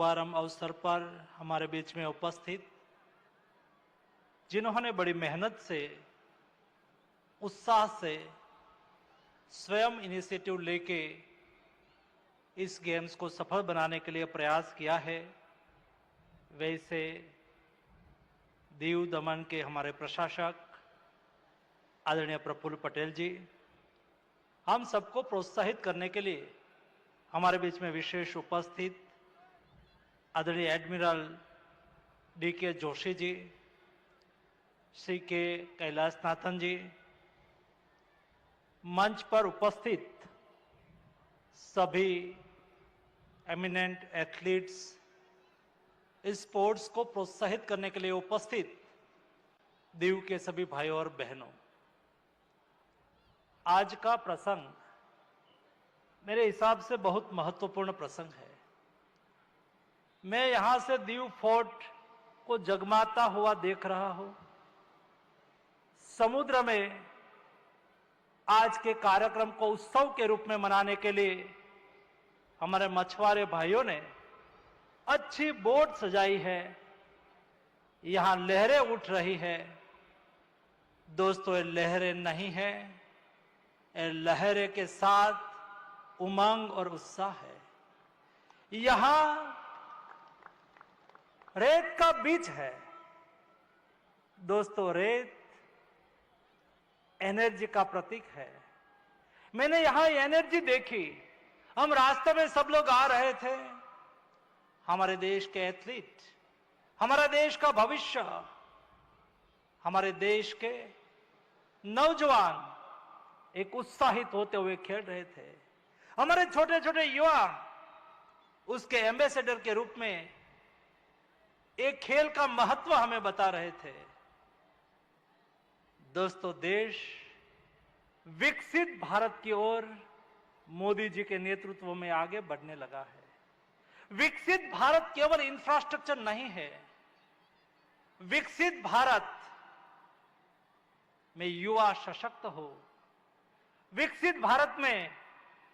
शुभारंभ अवसर पर हमारे बीच में उपस्थित, जिन्होंने बड़ी मेहनत से, उत्साह से, स्वयं इनिशिएटिव लेके इस गेम्स को सफल बनाने के लिए प्रयास किया है, वैसे दीव दमन के हमारे प्रशासक आदरणीय प्रफुल्ल पटेल जी, हम सबको प्रोत्साहित करने के लिए हमारे बीच में विशेष उपस्थित आदरणीय एडमिरल डी.के. जोशी जी, श्री के कैलाशनाथन जी, मंच पर उपस्थित सभी एमिनेंट एथलीट्स, स्पोर्ट्स को प्रोत्साहित करने के लिए उपस्थित दीव के सभी भाइयों और बहनों, आज का प्रसंग मेरे हिसाब से बहुत महत्वपूर्ण प्रसंग है। मैं यहां से दीव फोर्ट को जगमाता हुआ देख रहा हूं। समुद्र में आज के कार्यक्रम को उत्सव के रूप में मनाने के लिए हमारे मछुआरे भाइयों ने अच्छी बोट सजाई है, यहां लहरें उठ रही है। दोस्तों, ये लहरें नहीं है, ये लहरें के साथ उमंग और उत्साह है। यहां रेत का बीच है। दोस्तों, रेत एनर्जी का प्रतीक है। मैंने यहां एनर्जी देखी। हम रास्ते में सब लोग आ रहे थे, हमारे देश के एथलीट, हमारा देश का भविष्य, हमारे देश के नौजवान एक उत्साहित होते हुए खेल रहे थे। हमारे छोटे छोटे युवा उसके एम्बेसडर के रूप में एक खेल का महत्व हमें बता रहे थे। दोस्तों, देश विकसित भारत की ओर मोदी जी के नेतृत्व में आगे बढ़ने लगा है। विकसित भारत केवल इंफ्रास्ट्रक्चर नहीं है, विकसित भारत में युवा सशक्त हो, विकसित भारत में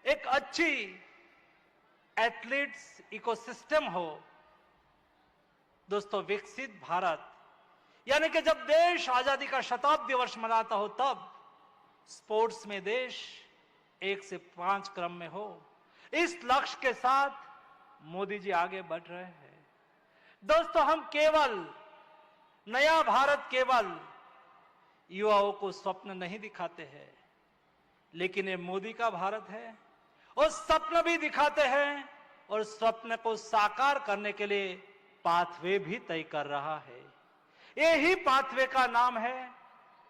एक अच्छी एथलीट्स इकोसिस्टम हो। दोस्तों, विकसित भारत यानी कि जब देश आजादी का शताब्दी वर्ष मनाता हो, तब स्पोर्ट्स में देश 1 से 5 क्रम में हो। इस लक्ष्य के साथ मोदी जी आगे बढ़ रहे हैं। दोस्तों, हम केवल नया भारत केवल युवाओं को स्वप्न नहीं दिखाते हैं, लेकिन ये मोदी का भारत है और स्वप्न भी दिखाते हैं और स्वप्न को साकार करने के लिए पाथवे भी तय कर रहा है। यही पाथवे का नाम है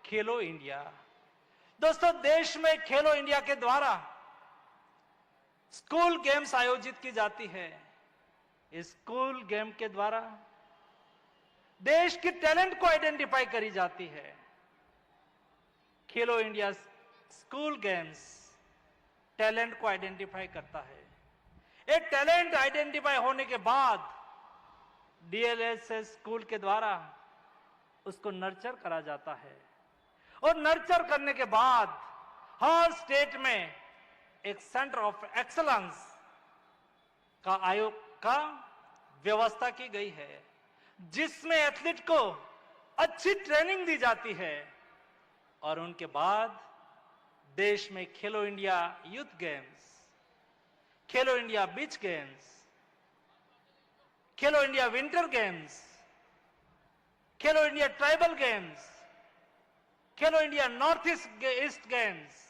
खेलो इंडिया। दोस्तों, देश में खेलो इंडिया के द्वारा स्कूल गेम्स आयोजित की जाती है। इस स्कूल गेम के द्वारा देश की टैलेंट को आइडेंटिफाई करी जाती है। खेलो इंडिया स्कूल गेम्स टैलेंट को आइडेंटिफाई करता है। एक टैलेंट आइडेंटिफाई होने के बाद डीएलएस स्कूल के द्वारा उसको नर्चर करा जाता है और नर्चर करने के बाद हर स्टेट में एक सेंटर ऑफ एक्सीलेंस का आयोग का व्यवस्था की गई है, जिसमें एथलीट को अच्छी ट्रेनिंग दी जाती है और उनके बाद देश में खेलो इंडिया यूथ गेम्स, खेलो इंडिया बीच गेम्स, खेलो इंडिया विंटर गेम्स, खेलो इंडिया ट्राइबल गेम्स, खेलो इंडिया नॉर्थ ईस्ट गेम्स।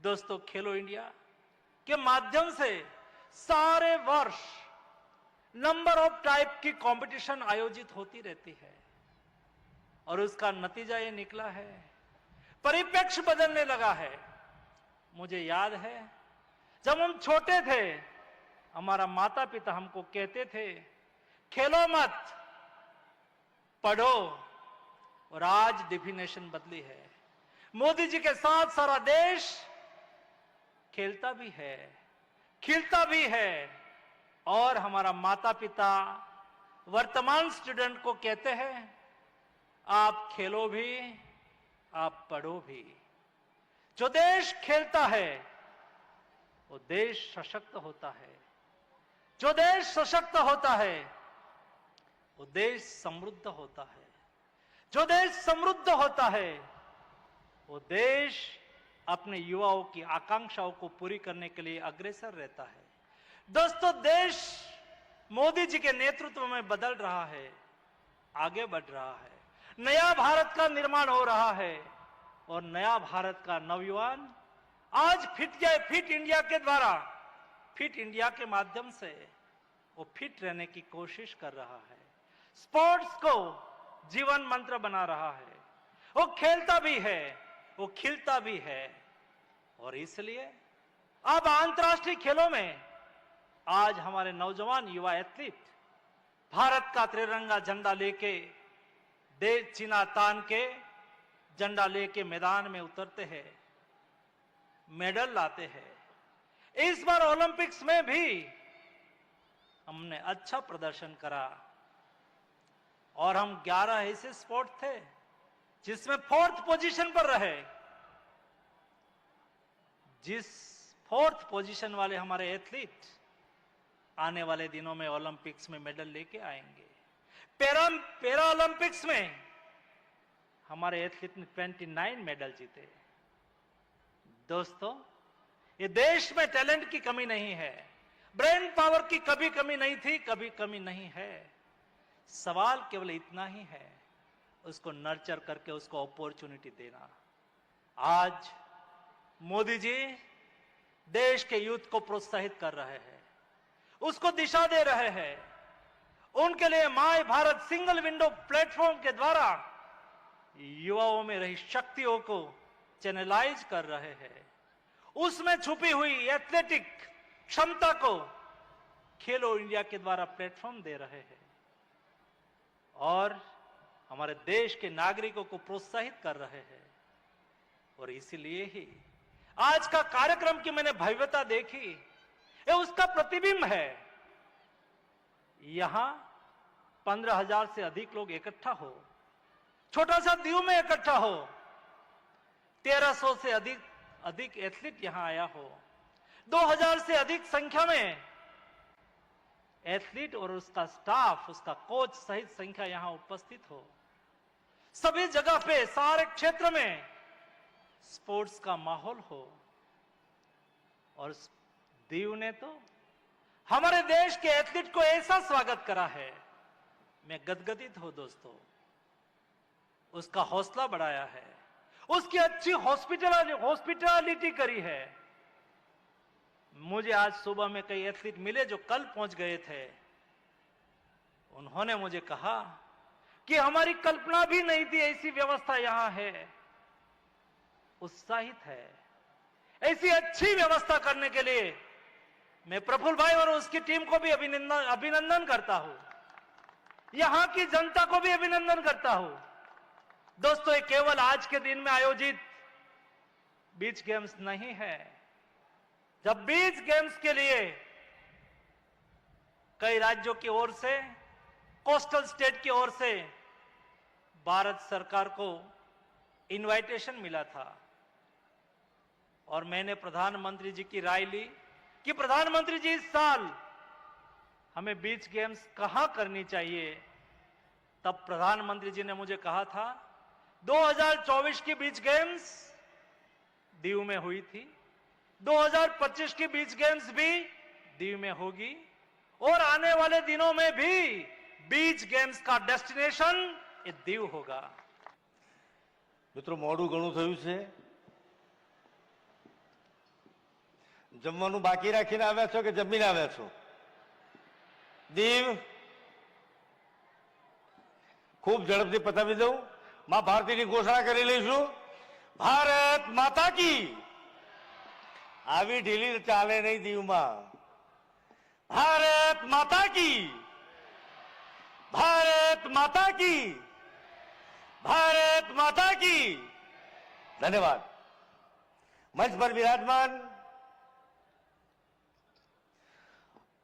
दोस्तों, खेलो इंडिया के माध्यम से सारे वर्ष नंबर ऑफ टाइप की कंपटीशन आयोजित होती रहती है और उसका नतीजा ये निकला है, परिप्रेक्ष्य बदलने लगा है। मुझे याद है, जब हम छोटे थे, हमारा माता पिता हमको कहते थे, खेलो मत, पढ़ो, और आज डेफिनेशन बदली है। मोदी जी के साथ सारा देश खेलता भी है, खिलता भी है और हमारा माता पिता वर्तमान स्टूडेंट को कहते हैं, आप खेलो भी, आप पढ़ो भी। जो देश खेलता है वो देश सशक्त होता है। जो देश सशक्त होता है वो देश समृद्ध होता है। जो देश समृद्ध होता है वो देश अपने युवाओं की आकांक्षाओं को पूरी करने के लिए अग्रसर रहता है। दोस्तों, देश मोदी जी के नेतृत्व में बदल रहा है, आगे बढ़ रहा है, नया भारत का निर्माण हो रहा है और नया भारत का नवयुवान आज फिट इंडिया के द्वारा, फिट इंडिया के माध्यम से वो फिट रहने की कोशिश कर रहा है। स्पोर्ट्स को जीवन मंत्र बना रहा है। वो खेलता भी है, वो खिलता भी है और इसलिए अब अंतर्राष्ट्रीय खेलों में आज हमारे नौजवान युवा एथलीट भारत का त्रिरंगा झंडा लेके, देश चिन्ह तान के, झंडा लेके मैदान में उतरते हैं, मेडल लाते हैं। इस बार ओलंपिक्स में भी हमने अच्छा प्रदर्शन करा और हम 11 ऐसे स्पोर्ट थे जिसमें 4th पोजीशन पर रहे। जिस 4th पोजीशन वाले हमारे एथलीट आने वाले दिनों में ओलंपिक्स में मेडल लेके आएंगे। पैरा ओलंपिक्स में हमारे एथलीट ने 29 मेडल जीते। दोस्तों, ये देश में टैलेंट की कमी नहीं है, ब्रेन पावर की कभी कमी नहीं थी, कभी कमी नहीं है। सवाल केवल इतना ही है, उसको नर्चर करके उसको अपॉर्चुनिटी देना। आज मोदी जी देश के यूथ को प्रोत्साहित कर रहे हैं, उसको दिशा दे रहे हैं। उनके लिए my Bharat single window platform के द्वारा युवाओं में रही शक्तियों को चैनलाइज कर रहे हैं। उसमें छुपी हुई एथलेटिक क्षमता को खेलो इंडिया के द्वारा प्लेटफॉर्म दे रहे हैं और हमारे देश के नागरिकों को प्रोत्साहित कर रहे हैं। और इसीलिए ही आज का कार्यक्रम की मैंने भव्यता देखी, ये उसका प्रतिबिंब है। यहां 15,000 से अधिक लोग इकट्ठा हो, छोटा सा दीव में इकट्ठा हो, 1300 से अधिक एथलीट यहां आया हो, 2000 से अधिक संख्या में एथलीट और उसका स्टाफ, उसका कोच सहित संख्या यहां उपस्थित हो। सभी जगह पे, सारे क्षेत्र में स्पोर्ट्स का माहौल हो। और दीव ने तो हमारे देश के एथलीट को ऐसा स्वागत करा है, मैं गदगदित हूं दोस्तों। उसका हौसला बढ़ाया है, उसकी अच्छी हॉस्पिटैलिटी करी है। मुझे आज सुबह में कई एथलीट मिले जो कल पहुंच गए थे। उन्होंने मुझे कहा कि हमारी कल्पना भी नहीं थी ऐसी व्यवस्था यहां है। उत्साहित है। ऐसी अच्छी व्यवस्था करने के लिए मैं प्रफुल्ल भाई और उसकी टीम को भी अभिनंदन करता हूं, यहां की जनता को भी अभिनंदन करता हूं। दोस्तों, ये केवल आज के दिन में आयोजित बीच गेम्स नहीं है। जब बीच गेम्स के लिए कई राज्यों की ओर से, कोस्टल स्टेट की ओर से भारत सरकार को इनविटेशन मिला था और मैंने प्रधानमंत्री जी की राय ली कि प्रधानमंत्री जी इस साल हमें बीच गेम्स कहां करनी चाहिए। तब प्रधानमंत्री जी ने मुझे कहा था 2024 की बीच गेम्स दीव में हुई थी, 2025 की बीच गेम्स भी दीव में होगी और आने वाले दिनों में भी बीच गेम्स का डेस्टिनेशन ये दीव होगा। मित्रों, मोडू घणું થયું છે। જમવાનું બાકી રાખીને આવ્યા છો કે જમીને આવ્યા છો? દીવ खूब ઝડપથી પતાવી દઉં। मां भारतीની ઘોષણા કરી લઈશું। ભારત માતા की। આવી ઢીલી ચાલે નહીં દીવમાં। भारत माता की। भारत माता की। भारत माता की। धन्यवाद। मंच पर विराजमान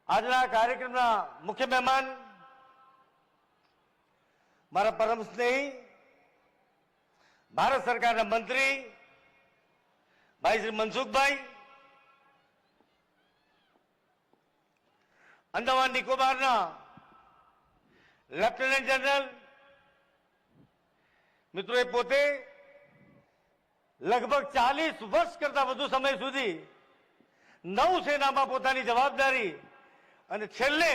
આજના કાર્યક્રમના મુખ્ય મહેમાન મારા પરમ સ્નેહી ભારત સરકારના મંત્રી ભાઈ શ્રી મનસુખભાઈ અંદમાન નિકોબારના લેફ્ટનન્ટ જનરલ મિત્રો એ પોતે લગભગ 40 વર્ષ કરતા વધુ સમય સુધી નૌસેનામાં પોતાની જવાબદારી અને છેલ્લે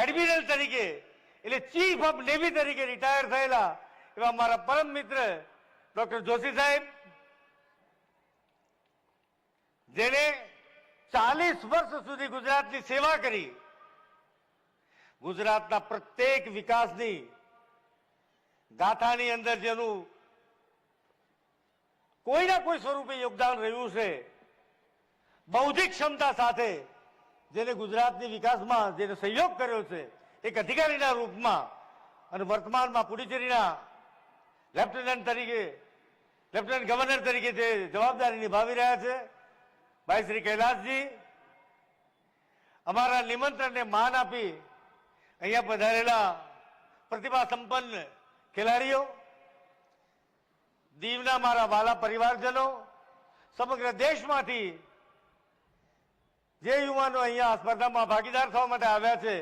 એડમિરલ તરીકે એટલે ચીફ ઓફ નેવી તરીકે રિટાયર થયેલા એવા મારા પરમ મિત્ર ડોક્ટર જોશી સાહેબ, જેને 40 વર્ષ સુધી ગુજરાતની સેવા કરી, ગુજરાતના પ્રત્યેક વિકાસની ગાથાની અંદર જેનું કોઈના કોઈ સ્વરૂપે યોગદાન રહ્યું છે, બૌદ્ધિક ક્ષમતા સાથે જેને ગુજરાતની વિકાસમાં જેને સહયોગ કર્યો છે એક અધિકારીના રૂપમાં, અને વર્તમાનમાં પુડુચેરીના લેફ્ટનન્ટ ગવર્નર તરીકે જે જવાબદારી નિભાવી રહ્યા છે ભાઈ શ્રી કૈલાસજી, અમારા નિમંત્રણને માન આપી અહીંયા પધારેલા પ્રતિભા સંપન્ન ખેલાડીઓ, દીવના મારા વાલા પરિવારજનો, સમગ્ર દેશમાંથી જે યુવાનો અહીંયા આ સ્પર્ધામાં ભાગીદાર થવા માટે આવ્યા છે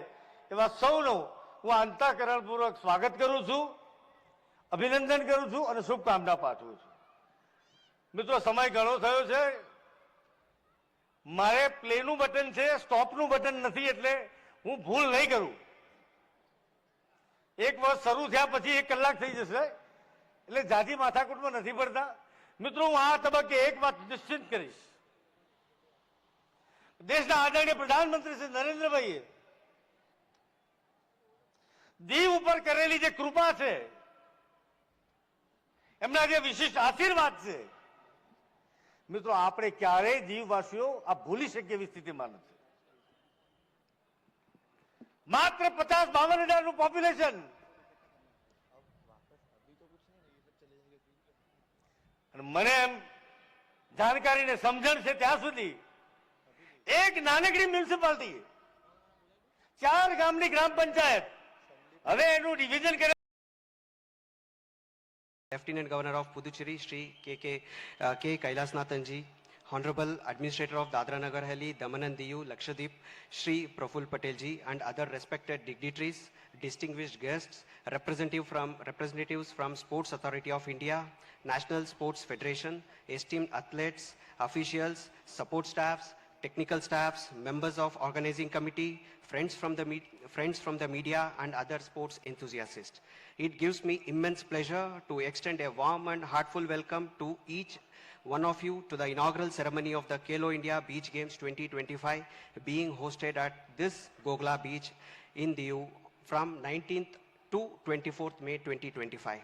એવા સૌનો હું અંતઃકરણપૂર્વક સ્વાગત કરું છું, અભિનંદન કરું છું અને શુભકામના પાઠવું છું. મિત્રો, સમય ઘણો થયો છે. મારે પ્લેનું બટન છે, સ્ટોપનું બટન નથી, એટલે હું ભૂલ નહીં કરું. એક વર્ષ શરૂ થયા પછી 1 કલાક થઈ જશે, એટલે જાજી માથાકૂટમાં નથી પડતા. મિત્રો, હું આ તબક્કે એક વાત નિશ્ચિત કરીશ. દેશના આદરણીય પ્રધાનમંત્રી શ્રી નરેન્દ્રભાઈએ દીવ ઉપર કરેલી જે કૃપા છે, એમના જે વિશિષ્ટ આશીર્વાદ છે, મિત્રો આપણે ક્યારેય દીવવાસીઓ આ ભૂલી શકીએ એવી સ્થિતિમાં નથી. માત્ર 50-52 હજારનું પોપ્યુલેશન, અને મને એમ જાણકારી ને સમજણ છે ત્યાં સુધી એક નાનકડી મ્યુનિસિપાલિટી 4 ગામની ગ્રામ પંચાયત હવે એનું ડિવિઝન કરે. Lieutenant Governor of Puducherry, Shri K. Kailasnathanji, Honorable Administrator of Dadra Nagar Haveli, Daman and Diu, Lakshadweep, Shri Praful Patelji, and other respected dignitaries, distinguished guests, representatives from Sports Authority of India, National Sports Federation, esteemed athletes, officials, support staffs, technical staffs, members of organizing committee, friends from the media, and other sports enthusiasts. It gives me immense pleasure to extend a warm and heartfelt welcome to each one of you to the inaugural ceremony of the Khelo India Beach Games 2025 being hosted at this Gogla Beach in Diu from 19th to 24th May 2025.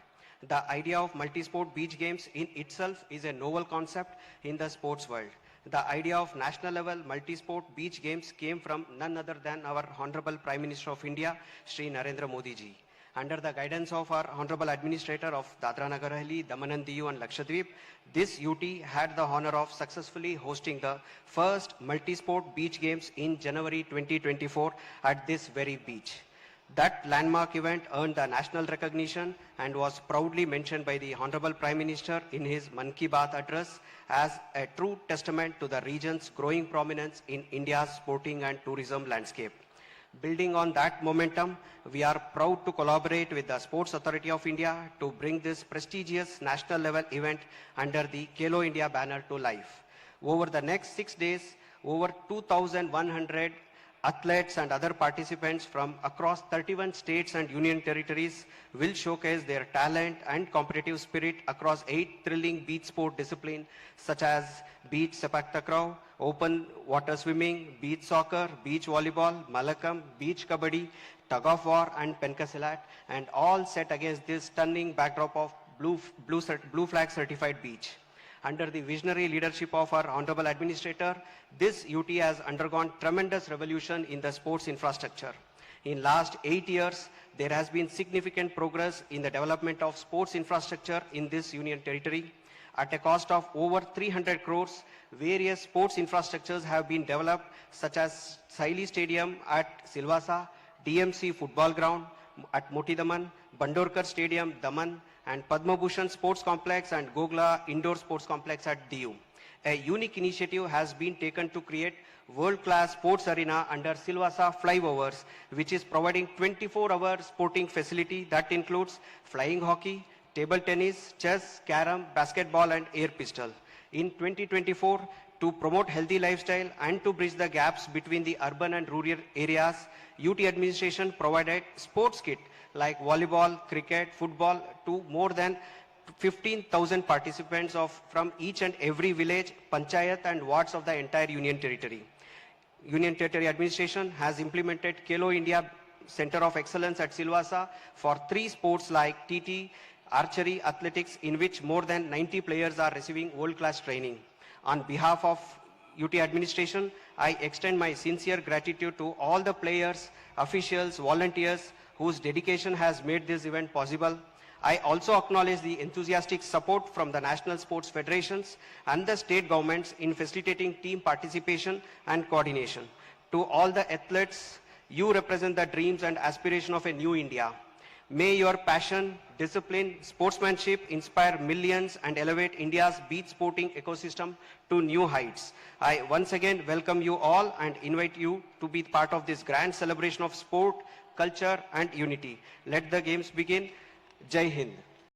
The idea of multi-sport beach games in itself is a novel concept in the sports world. The idea of national level multi-sport beach games came from none other than our Honorable Prime Minister of India, Shri Narendra Modi ji. Under the guidance of our Honorable Administrator of Dadra Nagar Haveli, Daman and Diu and Lakshadweep, this UT had the honor of successfully hosting the first multi-sport beach games in January 2024 at this very beach. That landmark event earned the national recognition and was proudly mentioned by the Honorable Prime Minister in his Mann Ki Baat address as a true testament to the region's growing prominence in India's sporting and tourism landscape. Building on that momentum, we are proud to collaborate with the Sports Authority of India to bring this prestigious national level event under the Khelo India banner to life. Over the next 6 days, over 2,100 athletes and other participants from across 31 states and union territories will showcase their talent and competitive spirit across 8 thrilling beach sport disciplines such as beach sepak takraw, open water swimming, beach soccer, beach volleyball, malakam, beach kabaddi, tug of war and pencasilat, and all set against this stunning backdrop of blue flag certified beach. Under the visionary leadership of our Honorable Administrator, this UT has undergone tremendous revolution in the sports infrastructure. In last 8 years, there has been significant progress in the development of sports infrastructure in this union territory. At a cost of over 300 crores, various sports infrastructures have been developed such as Saili Stadium at Silvassa, DMC Football Ground at Moti Daman, Bandorkar Stadium, Daman, and Padma Bhushan Sports Complex and Gogla Indoor Sports Complex at Diu. A unique initiative has been taken to create world-class sports arena under Silvassa Flyovers, which is providing 24-hour sporting facility that includes flying hockey, table tennis, chess, carom, basketball, and air pistol. In 2024, to promote healthy lifestyle and to bridge the gaps between the urban and rural areas, UT administration provided sports kit like volleyball, cricket, football to more than 15,000 participants from each and every village, panchayat and wards of the entire Union Territory. Union Territory administration has implemented Khelo India Center of Excellence at Silvassa for 3 sports like TT, archery, athletics, in which more than 90 players are receiving world-class training. On behalf of UT administration, I extend my sincere gratitude to all the players, officials, volunteers whose dedication has made this event possible. I also acknowledge the enthusiastic support from the national sports federations and the state governments in facilitating team participation and coordination. To all the athletes, you represent the dreams and aspiration of a new India. May your passion, discipline, sportsmanship inspire millions and elevate India's beach sporting ecosystem to new heights. I once again welcome you all and invite you to be part of this grand celebration of sport, culture and unity. Let the games begin. Jai Hind.